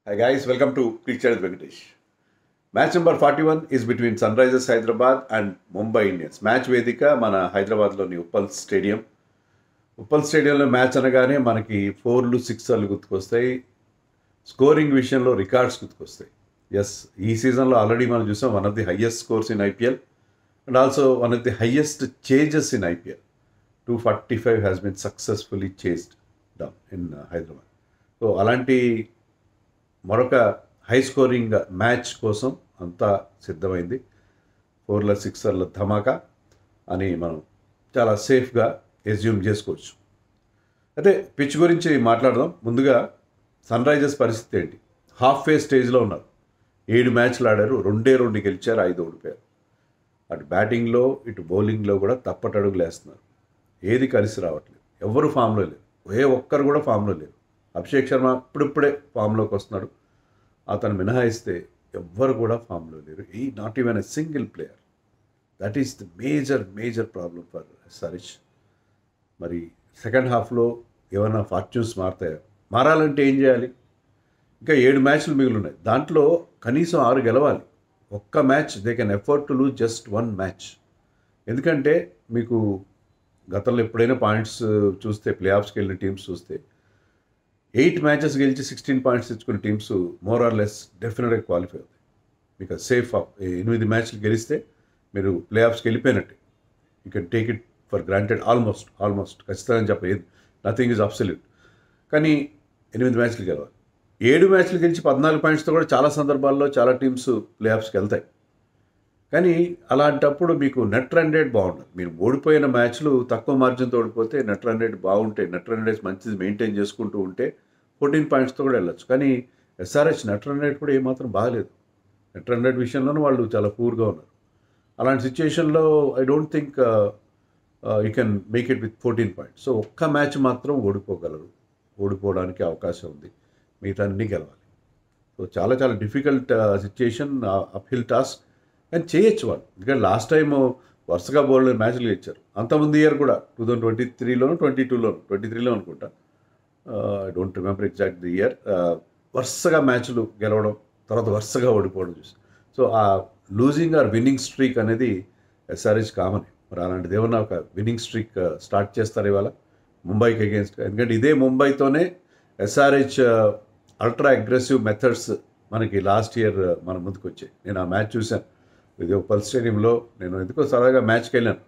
Hi guys, welcome to Preacher Venkatesh. Match number 41 is between Sunrisers Hyderabad and Mumbai Indians. Match వేదిక మన హైదరాబాద్లోని Uppal stadium. Uppal స్టేడియంలో match అనగానే మనకి 4లు 6లు గుర్తుకొస్తాయి. స్కోరింగ్ విషయంలో రికార్డ్స్ గుర్తుకొస్తాయి. ఎస్, ఈ సీజన్లో ఆల్రెడీ మనం చూసాం one of the highest scores in IPL and also one of the highest chases in IPL. 245 has been successfully chased down in Hyderabad. So అలాంటి మరొక హై స్కోరింగ్ మ్యాచ్ కోసం అంతా సిద్ధమైంది. 4ల 6ల ధమాకా అని మనం చాలా సేఫ్గా ఎస్యూమ్ చేసుకోవచ్చు. అయితే పిచ్ గురించి మాట్లాడదాం. ముందుగా సన్ రైజర్స్ పరిస్థితి ఏంటి? హాఫ్ వే స్టేజ్లో ఉన్నారు. 7 మ్యాచ్లు ఆడారు, 2 గెలిచారు, 5 ఓడిపోయారు. అటు బ్యాటింగ్లో ఇటు బౌలింగ్లో కూడా తప్పటడుగులు వేస్తున్నారు. ఏది కలిసి రావట్లేదు. ఎవరు ఫామ్లో లేరు. ఒక్కరు కూడా ఫామ్లో లేరు. అభిషేక్ శర్మ ఇప్పుడిప్పుడే ఫామ్లోకి వస్తున్నాడు. అతను మినహాయిస్తే ఎవ్వరు కూడా ఫామ్లో లేరు. ఈ not even a single player. That is the major problem for సరిష్. మరి సెకండ్ హాఫ్లో ఏమైనా ఫార్చ్యూన్స్ మారాలంటే ఏం చేయాలి? ఇంకా 7 మ్యాచ్లు మిగిలి ఉన్నాయి. దాంట్లో కనీసం 6 గెలవాలి. ఒక్క match they can effort to lose just 1 match. ఎందుకంటే మీకు గతంలో ఎప్పుడైనా పాయింట్స్ చూస్తే, ప్లే ఆఫ్స్కి వెళ్ళిన టీమ్స్ చూస్తే 8 మ్యాచెస్ గెలిచి 16 పాయింట్స్ తెచ్చుకున్న టీమ్స్ మోర్ ఆర్ లెస్ డెఫినెట్గా క్వాలిఫై అవుతాయి. మీకు సేఫ్ ఆఫ్ 8 మ్యాచ్లు గెలిస్తే మీరు ప్లే ఆఫ్స్కి వెళ్ళిపోయినట్టే. You can take it for granted. Almost ఖచ్చితంగా చెప్పలేదు, నథింగ్ ఈజ్ అబ్సల్యూట్. కానీ 8 మ్యాచ్లు గెలవాలి. 7 మ్యాచ్లు గెలిచి 14 పాయింట్స్తో కూడా చాలా సందర్భాల్లో చాలా టీమ్స్ ప్లే ఆఫ్స్కి వెళ్తాయి. కానీ అలాంటప్పుడు మీకు నెట్ రన్ రేట్ బాగుండాలి. మీరు ఓడిపోయిన మ్యాచ్లు తక్కువ మార్జిన్తో ఓడిపోతే నెట్ రన్ రేట్ బాగుంటే, నెట్ రన్ రేట్ మంచిది మెయింటైన్ చేసుకుంటూ ఉంటే 14 పాయింట్స్తో కూడా వెళ్ళచ్చు. కానీ ఎస్ఆర్హెచ్ నెట్ రన్ రేట్ కూడా ఏమాత్రం బాగలేదు. నెట్ రన్ రేట్ విషయంలోనూ వాళ్ళు చాలా పూర్గా ఉన్నారు. అలాంటి సిచ్యుయేషన్లో I don't think you can make it with 14 points. So ఒక్క మ్యాచ్ మాత్రం ఓడిపోగలరు. ఓడిపోవడానికి అవకాశం ఉంది. మిగతా అన్నీ గెలవాలి. సో చాలా డిఫికల్ట్ సిచ్యుయేషన్, అప్హిల్ టాస్క్. కానీ చేయొచ్చు వాళ్ళు. ఎందుకంటే లాస్ట్ టైం వరుసగా బౌలర్ మ్యాచ్లు గెలిచారు. అంతకుముందు ఇయర్ కూడా 2023లోను 22లోను 23లో అనుకుంటా, I don't remember exact the year, వరుసగా మ్యాచ్లు గెలవడం, తర్వాత వరుసగా ఓడిపోవడం చూసి. సో ఆ లూజింగ్ ఆర్ విన్నింగ్ స్ట్రీక్ అనేది ఎస్ఆర్హెచ్ కామన్. మరి అలాంటిది ఏమన్నా ఒక విన్నింగ్ స్ట్రీక్ స్టార్ట్ చేస్తారు ఇవాళ ముంబైకి అగేన్స్ట్గా. ఎందుకంటే ఇదే ముంబైతోనే ఎస్ఆర్హెచ్ అల్ట్రా అగ్రెసివ్ మెథడ్స్ మనకి లాస్ట్ ఇయర్ మన ముందుకు వచ్చాయి. నేను ఆ మ్యాచ్ చూశాను. ఇది ఉప్పల్ స్టేడియంలో. నేను ఎందుకో సరదాగా మ్యాచ్కి వెళ్ళాను.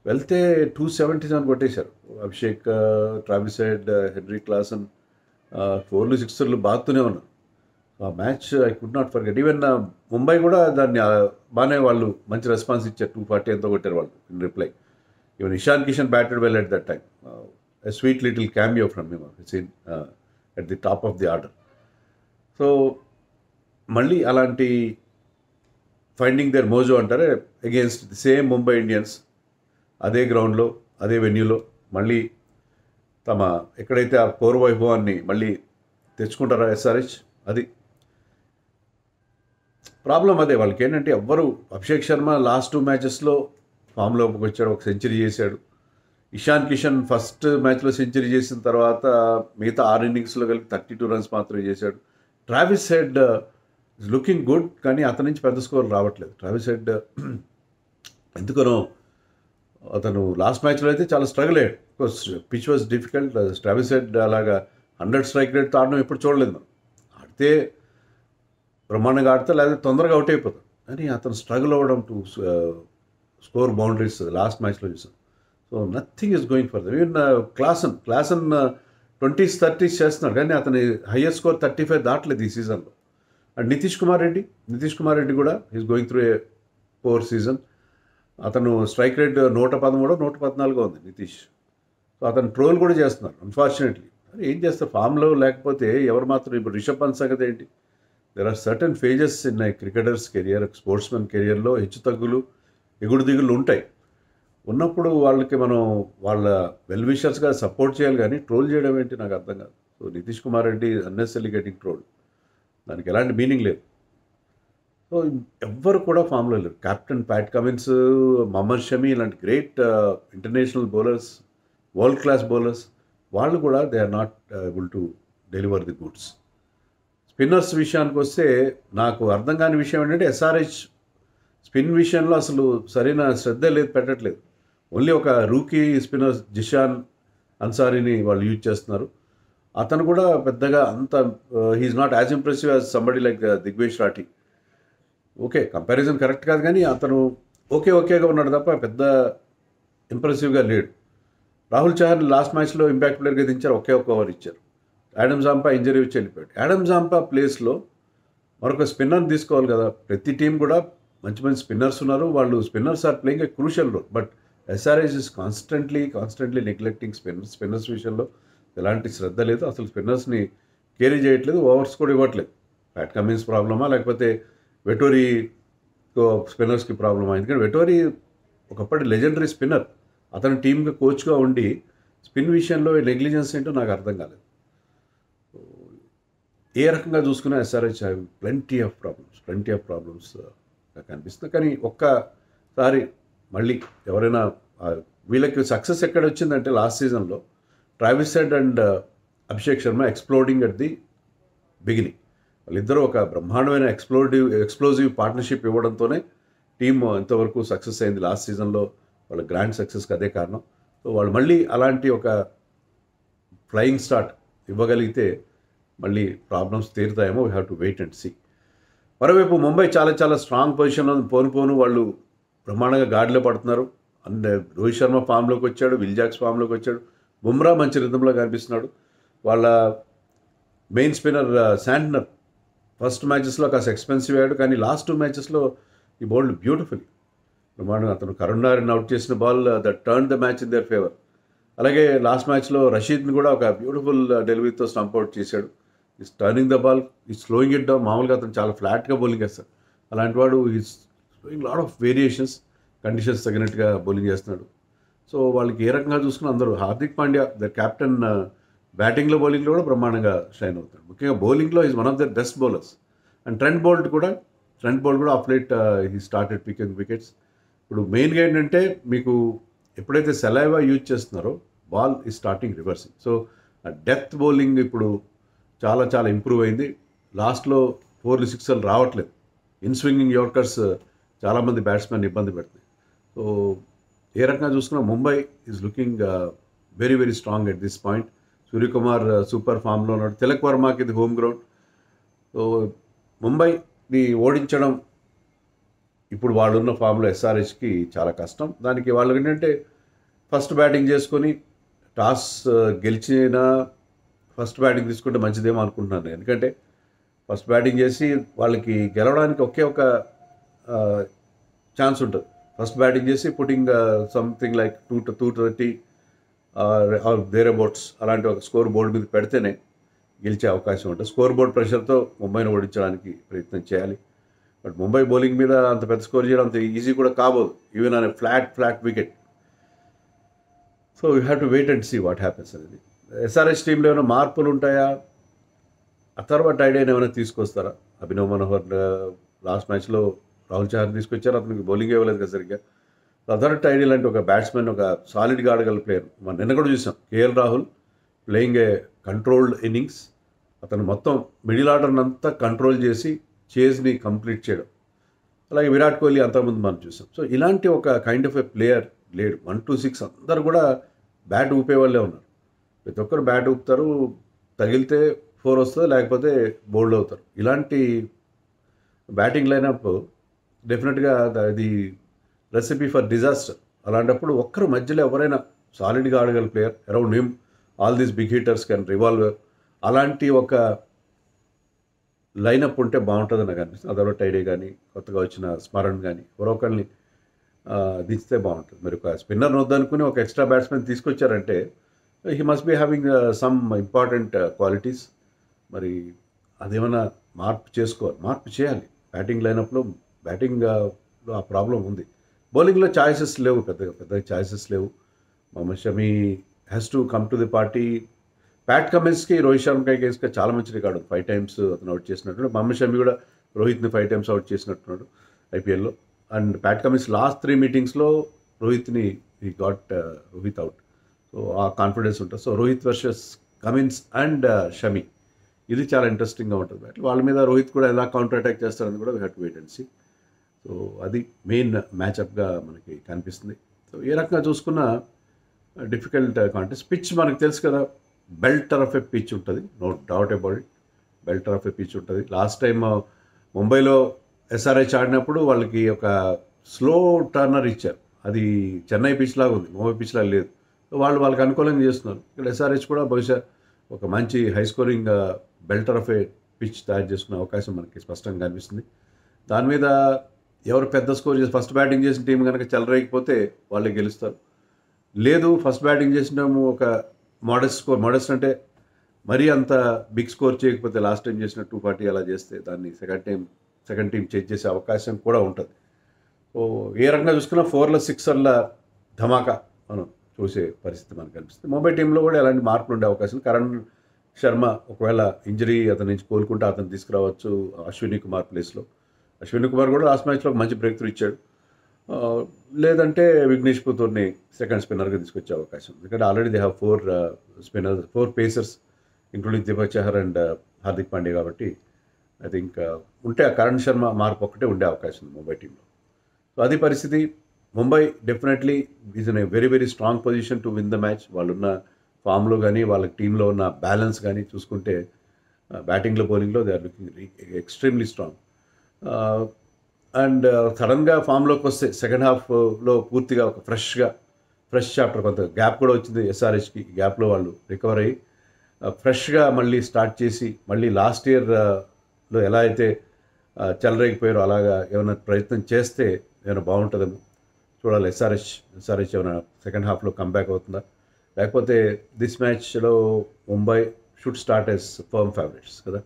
వెళ్తే 277 కొట్టేశారు. Abhishek, Travis Head, Henry Klaasen 4లు 6లు బాగుతూనే ఉన్నారు. ఆ match I could not forget. Even Mumbai కూడా దాన్ని బాగానే వాళ్ళు మంచి రెస్పాన్స్ ఇచ్చారు. 240 ఎంతో కొట్టారు వాళ్ళు in reply. Even Ishan Kishan batted well at that time. A sweet little cameo from him seen at the top of the order. So మళ్ళీ అలాంటి ఫైండింగ్ దేర్ మోజో అంటారే against the same Mumbai Indians, అదే గ్రౌండ్లో అదే వెన్యూలో మళ్ళీ తమ ఎక్కడైతే ఆ పౌర వైభవాన్ని మళ్ళీ తెచ్చుకుంటారా ఎస్ఆర్హెచ్? అది ప్రాబ్లం. అదే వాళ్ళకి ఏంటంటే ఎవ్వరు, అభిషేక్ శర్మ లాస్ట్ 2 మ్యాచెస్లో ఫామ్లోకి వచ్చాడు, ఒక సెంచరీ చేశాడు. ఇషాన్ కిషన్ ఫస్ట్ మ్యాచ్లో సెంచరీ చేసిన తర్వాత మిగతా 6 ఇన్నింగ్స్లో కలిపి 32 రన్స్ మాత్రమే చేశాడు. Travis head is looking good, కానీ అతని నుంచి పెద్ద స్కోర్ రావట్లేదు. ట్రావిస్ హెడ్ ఎందుకనో అతను లాస్ట్ మ్యాచ్లో అయితే చాలా స్ట్రగుల్ అయ్యాడు. Because pitch was difficult. Travis head అలాగా 100 స్ట్రైక్ రేట్తో ఆడడం ఎప్పుడు చూడలేదు మనం. ఆడితే బ్రహ్మాండంగా ఆడితే, లేదా తొందరగా అవుట్ అయిపోతాం. కానీ అతను స్ట్రగుల్ అవ్వడం టు స్కోర్ బౌండరీస్ లాస్ట్ మ్యాచ్లో చూసాం. So nothing is going for them. Even Klaasen 20s 30s చేస్తున్నాడు, కానీ అతని హయ్యెస్ట్ స్కోర్ 35 దాటలేదు ఈ సీజన్లో. అండ్ నితీష్ కుమార్ రెడ్డి కూడా is going through a poor season. అతను స్ట్రైక్ రేట్ 113 114 ఉంది నితీష్. సో అతను ట్రోల్ కూడా చేస్తున్నారు అన్ఫార్చునేట్లీ. మరి ఏం చేస్తారు, ఫామ్లో లేకపోతే ఎవరు మాత్రం. ఇప్పుడు రిషబ్ పంత్ సంగతి ఏంటి? There are certain phases in cricketers career, sportsmen కెరియర్లో హెచ్చు తగ్గులు, ఎగుడు దిగులు ఉంటాయి. ఉన్నప్పుడు వాళ్ళకి మనం వాళ్ళ వెల్ విషర్స్గా సపోర్ట్ చేయాలి, కానీ ట్రోల్ చేయడం ఏంటి నాకు అర్థం కాదు. So Nitish Kumar Reddy unnecessary getting troll. దానికి ఎలాంటి మీనింగ్ లేదు. సో ఎవ్వరు కూడా ఫామ్లో లేరు. Captain Pat Cummins, Mohammed Shami ఇలాంటి great international bowlers, world class bowlers, వాళ్ళు కూడా they are not able to deliver the goods. Spinners విషయానికి వస్తే నాకు అర్థం కాని విషయం ఏంటంటే ఎస్ఆర్హెచ్ స్పిన్ విషయంలో అసలు సరైన శ్రద్ధ లేదు, పెట్టట్లేదు. ఓన్లీ ఒక రూకీ స్పిన్నర్ జిషాన్ అన్సారీని వాళ్ళు యూజ్ చేస్తున్నారు. అతను కూడా పెద్దగా అంత he's not as impressive as somebody like Digvesh Rathi. Okay, comparison correct కాదు, కానీ అతను ఓకేగా ఉన్నాడు తప్ప పెద్ద ఇంప్రెసివ్గా లేడు. రాహుల్ చహర్ లాస్ట్ మ్యాచ్లో ఇంపాక్ట్ ప్లేయర్గా దించారు, ఒకే ఓవర్ ఇచ్చారు. యాడమ్ జాంపా ఇంజరీ వచ్చి వెళ్ళిపోయాడు. యాడమ్ జాంపా ప్లేస్లో మరొక స్పిన్నర్ని తీసుకోవాలి కదా. ప్రతి టీం కూడా మంచి మంచి స్పిన్నర్స్ ఉన్నారు, వాళ్ళు spinners are playing a crucial role. But SRH is constantly neglecting spinners విషయంలో ఎలాంటి శ్రద్ధ లేదు. అసలు స్పిన్నర్స్ని కేరీ చేయట్లేదు, ఓవర్స్ కూడా ఇవ్వట్లేదు. ప్యాట్ కమిన్స్ ప్రాబ్లమా లేకపోతే వెటోరీ స్పిన్నర్స్కి ప్రాబ్లమా? ఎందుకంటే వెటోరీ ఒకప్పటి లెజెండరీ స్పిన్నర్, అతను టీమ్గా కోచ్గా ఉండి స్పిన్ విషయంలో నెగ్లిజెన్స్ ఏంటో నాకు అర్థం కాలేదు. ఏ రకంగా చూసుకున్నా ఎస్ఆర్హెచ్ ప్లెంటీ ఆఫ్ ప్రాబ్లమ్స్ కనిపిస్తుంది. కానీ ఒక్కసారి మళ్ళీ ఎవరైనా వీళ్ళకి సక్సెస్ ఎక్కడ వచ్చిందంటే లాస్ట్ సీజన్లో Travis head and Abhishek Sharma exploding at the beginning. వాళ్ళిద్దరూ ఒక బ్రహ్మాండమైన ఎక్స్ప్లోజివ్ పార్ట్నర్షిప్ ఇవ్వడంతోనే టీమ్ ఎంతవరకు సక్సెస్ అయింది లాస్ట్ సీజన్లో. వాళ్ళ గ్రాండ్ సక్సెస్కి అదే కారణం. సో వాళ్ళు మళ్ళీ అలాంటి ఒక ఫ్లయింగ్ స్టార్ట్ ఇవ్వగలిగితే మళ్ళీ ప్రాబ్లమ్స్ తీరుతాయేమో. We have to wait and see. మరోవైపు ముంబై చాలా స్ట్రాంగ్ పొజిషన్లో పోను వాళ్ళు బ్రహ్మాండంగా గాడిలో పడుతున్నారు. అండ్ రోహిత్ శర్మ ఫామ్లోకి వచ్చాడు, విల్ జాక్స్ ఫామ్లోకి వచ్చాడు, బుమ్రా మంచి రిథంలో కనిపిస్తున్నాడు. వాళ్ళ మెయిన్ స్పిన్నర్ శాంట్నర్ ఫస్ట్ మ్యాచెస్లో కాస్త ఎక్స్పెన్సివ్ అయ్యాడు, కానీ లాస్ట్ 2 మ్యాచెస్లో ఈ బౌల్డ్ బ్యూటిఫుల్లీ. బ్రహ్మాండంగా అతను కరుణారిని అవుట్ చేసిన ball that turn the match in there favour. అలాగే లాస్ట్ మ్యాచ్లో రషీద్ని కూడా ఒక బ్యూటిఫుల్ డెలివరీతో స్టంప్ అవుట్ చేశాడు. Is turning the ball, is slowing it down. మామూలుగా అతను చాలా ఫ్లాట్గా బౌలింగ్ వేస్తాడు, అలాంటి వాడు is slowing lot of variations, conditions తగినట్టుగా బౌలింగ్ చేస్తున్నాడు. సో వాళ్ళకి ఏ రకంగా చూసుకుని అందరూ హార్దిక్ పాండ్యా ద కెప్టెన్ బ్యాటింగ్లో బౌలింగ్లో కూడా బ్రహ్మాండంగా షైన్ అవుతాడు. ముఖ్యంగా బౌలింగ్లో is one of the best bowlers. And Trent Boult కూడా of late he started picking wickets. ఇప్పుడు మెయిన్గా ఏంటంటే మీకు ఎప్పుడైతే సెలైవా యూజ్ చేస్తున్నారో బాల్ ఈ starting reversing. So death bowling ఇప్పుడు చాలా ఇంప్రూవ్ అయింది. లాస్ట్లో 4లు 6లు రావట్లేదు. ఇన్ స్వింగింగ్ యార్కర్స్ చాలామంది బ్యాట్స్మెన్ ఇబ్బంది పెడుతుంది. సో ఏ రకంగా చూసుకున్నా Mumbai is looking very strong at this point. Suryakumar super ఫామ్లో ఉన్నాడు. తిలక్ వర్మకి ఇది హోమ్ గ్రౌండ్. సో ముంబైని ఓడించడం ఇప్పుడు వాళ్ళున్న ఫామ్లో ఎస్ఆర్హెచ్కి చాలా కష్టం. దానికి వాళ్ళు ఏంటంటే ఫస్ట్ బ్యాటింగ్ చేసుకొని టాస్ గెలిచిన ఫస్ట్ బ్యాటింగ్ తీసుకుంటే మంచిదేమో అనుకుంటున్నాను. ఎందుకంటే ఫస్ట్ బ్యాటింగ్ చేసి వాళ్ళకి గెలవడానికి ఒకే ఒక ఛాన్స్ ఉంటుంది. ఫస్ట్ బ్యాటింగ్ చేసి putting something like 230 or thereabouts అలాంటి ఒక స్కోర్ బోర్డు మీద పెడితేనే గెలిచే అవకాశం ఉంటుంది. స్కోర్ బోర్డ్ ప్రెషర్తో ముంబైని ఓడించడానికి ప్రయత్నం చేయాలి. బట్ ముంబై బౌలింగ్ మీద అంత పెద్ద స్కోర్ చేయడం అంత ఈజీ కూడా కాబోదు, ఈవెన్ అనే flat wicket. So you have to wait and see what happens అనేది. ఎస్ఆర్హెచ్ టీంలో ఏమైనా మార్పులు ఉంటాయా, ఆ తర్వాత ఐడియాని ఏమైనా తీసుకొస్తారా? అభినవ్ మనోహర్ లాస్ట్ మ్యాచ్లో రాహుల్ చహర్ తీసుకొచ్చారు, అతనికి బౌలింగ్ ఇవ్వలేదు కదా సరిగ్గా. అథర్ట్ ఐడియా లాంటి ఒక బ్యాట్స్మెన్, ఒక సాలిడ్గా ఆడగల ప్లేయర్ మనం నిన్న కూడా చూసాం. KL Rahul playing a controlled innings. అతను మొత్తం మిడిల్ ఆర్డర్ని అంతా కంట్రోల్ చేసి చేజ్ని కంప్లీట్ చేయడం. అలాగే విరాట్ కోహ్లీ అంతకుముందు మనం చూసాం. సో ఇలాంటి ఒక కైండ్ ఆఫ్ ఏ ప్లేయర్ లేడు. 1 to 6 అందరు కూడా బ్యాట్ ఊపేవాళ్ళే ఉన్నారు. ప్రతి ఒక్కరు బ్యాట్ ఊపుతారు, తగిలితే 4 వస్తుంది, లేకపోతే బౌల్డ్ అవుతారు. ఇలాంటి బ్యాటింగ్ లైనప్ డెఫినెట్గా అది రెసిపీ ఫర్ డిజాస్టర్. అలాంటప్పుడు ఒక్కరు మధ్యలో ఎవరైనా సాలిడ్గా ఆడగల player around him, all these big hitters can revolve, అలాంటి ఒక లైనప్ ఉంటే బాగుంటుందని నాకు అనిపిస్తుంది. అదొకటి ఐడియా కానీ కొత్తగా వచ్చిన స్మరణ్ కానీ ఎవరో ఒకరిని దించితే బాగుంటుంది. మరి ఒక స్పిన్నర్ని వద్దనుకుని ఒక ఎక్స్ట్రా బ్యాట్స్మెన్ తీసుకొచ్చారంటే he must be having some important qualities. మరి అదేమైనా మార్పు చేయాలి. బ్యాటింగ్ లైనప్లో బ్యాటింగ్లో ఆ ప్రాబ్లం ఉంది. బౌలింగ్లో ఛాయిసెస్ లేవు, పెద్ద ఛాయిసెస్ లేవు. Mohammed Shami has to come to the party. Pat కమిన్స్కి రోహిత్ శర్మకి చాలా మంచి రికార్డు, 5 times అతను అవుట్ చేసినట్టున్నాడు. మొహమ్మద్ షమీ కూడా రోహిత్ని 5 times అవుట్ చేసినట్టున్నాడు ఐపీఎల్లో. అండ్ ప్యాట్ కమిన్స్ లాస్ట్ 3 meetingsలో రోహిత్ని రోహిత్ అవుట్. సో ఆ కాన్ఫిడెన్స్ ఉంటుంది. So Rohit versus Cummins and Shami ఇది చాలా ఇంట్రెస్టింగ్గా ఉంటుంది బ్యాటిల్. వాళ్ళ మీద రోహిత్ కూడా ఎలా కౌంటర్ అటాక్ చేస్తారని కూడా we have to wait and see. So అది మెయిన్ మ్యాచ్అప్గా మనకి కనిపిస్తుంది. సో ఏ రకంగా చూసుకున్నా డిఫికల్ట్ కాంటెస్ట్. పిచ్ మనకు తెలుసు కదా, బెల్టర్ ఆఫ్ ఎ పిచ్ ఉంటుంది, no doubt about it. Belter of a pitch ఉంటుంది. లాస్ట్ టైం ముంబైలో ఎస్ఆర్హెచ్ ఆడినప్పుడు వాళ్ళకి ఒక స్లో టర్నర్ ఇచ్చారు. అది చెన్నై పిచ్ లాగా ఉంది, ముంబై పిచ్ లాగా లేదు. వాళ్ళకి అనుకూలంగా చేస్తున్నారు. ఇక్కడ ఎస్ఆర్హెచ్ కూడా బహుశా ఒక మంచి high scoring బెల్టర్ of A pitch తయారు చేసుకునే అవకాశం మనకి స్పష్టంగా కనిపిస్తుంది. దాని మీద ఎవరు పెద్ద స్కోర్ చేసి ఫస్ట్ బ్యాటింగ్ చేసిన టీం కనుక చెలరేగిపోతే వాళ్ళే గెలుస్తారు. లేదు ఫస్ట్ బ్యాటింగ్ చేసిన ఒక మోడెస్ట్ అంటే మరీ అంత బిగ్ స్కోర్ చేయకపోతే లాస్ట్ టైం చేసిన 240 అలా చేస్తే దాన్ని సెకండ్ టీం చేంజ్ చేసే అవకాశం కూడా ఉంటుంది. సో ఏ రకంగా చూసుకున్నా 4ల 6ల ధమాకా మనం చూసే పరిస్థితి మనకు కనిపిస్తుంది. ముంబై టీంలో కూడా ఎలాంటి మార్పులు ఉండే అవకాశం. కరణ్ శర్మ ఒకవేళ ఇంజరీ అతని నుంచి కోలుకుంటే అతను తీసుకురావచ్చు అశ్విని కుమార్ ప్లేస్లో. అశ్విని కుమార్ కూడా లాస్ట్ మ్యాచ్లో ఒక మంచి బ్రేక్ త్రూ ఇచ్చాడు. లేదంటే విఘ్నేష్ పుతూర్ని సెకండ్ స్పిన్నర్గా తీసుకొచ్చే అవకాశం. ఎందుకంటే already they have 4 pacers including Deepak Chahar and Hardik Pandya. కాబట్టి ఐ థింక్ ఉంటే ఆ కరణ్ శర్మ మార్పు ఒక్కటే ఉండే అవకాశం ఉంది ముంబై టీంలో. సో అది పరిస్థితి. Mumbai definitely is in a very very strong position to win the match. వాళ్ళున్న ఫామ్లో కానీ వాళ్ళ టీంలో ఉన్న బ్యాలెన్స్ కానీ చూసుకుంటే బ్యాటింగ్లో బౌలింగ్లో they are looking extremely strong. And సడన్గా ఫామ్లోకి వస్తే సెకండ్ హాఫ్లో పూర్తిగా ఒక ఫ్రెష్ చాప్టర్, కొంత గ్యాప్ కూడా వచ్చింది ఎస్ఆర్హెచ్కి. గ్యాప్లో వాళ్ళు రికవర్ అయ్యి ఫ్రెష్గా మళ్ళీ స్టార్ట్ చేసి మళ్ళీ లాస్ట్ ఇయర్లో ఎలా అయితే చెలరేగిపోయారో అలాగా ఏమైనా ప్రయత్నం చేస్తే ఏమైనా బాగుంటుందేమో చూడాలి. ఎస్ఆర్హెచ్ ఏమైనా సెకండ్ హాఫ్లో కంబ్యాక్ అవుతుందా, లేకపోతే దిస్ మ్యాచ్లో Mumbai should start as firm favourites కదా.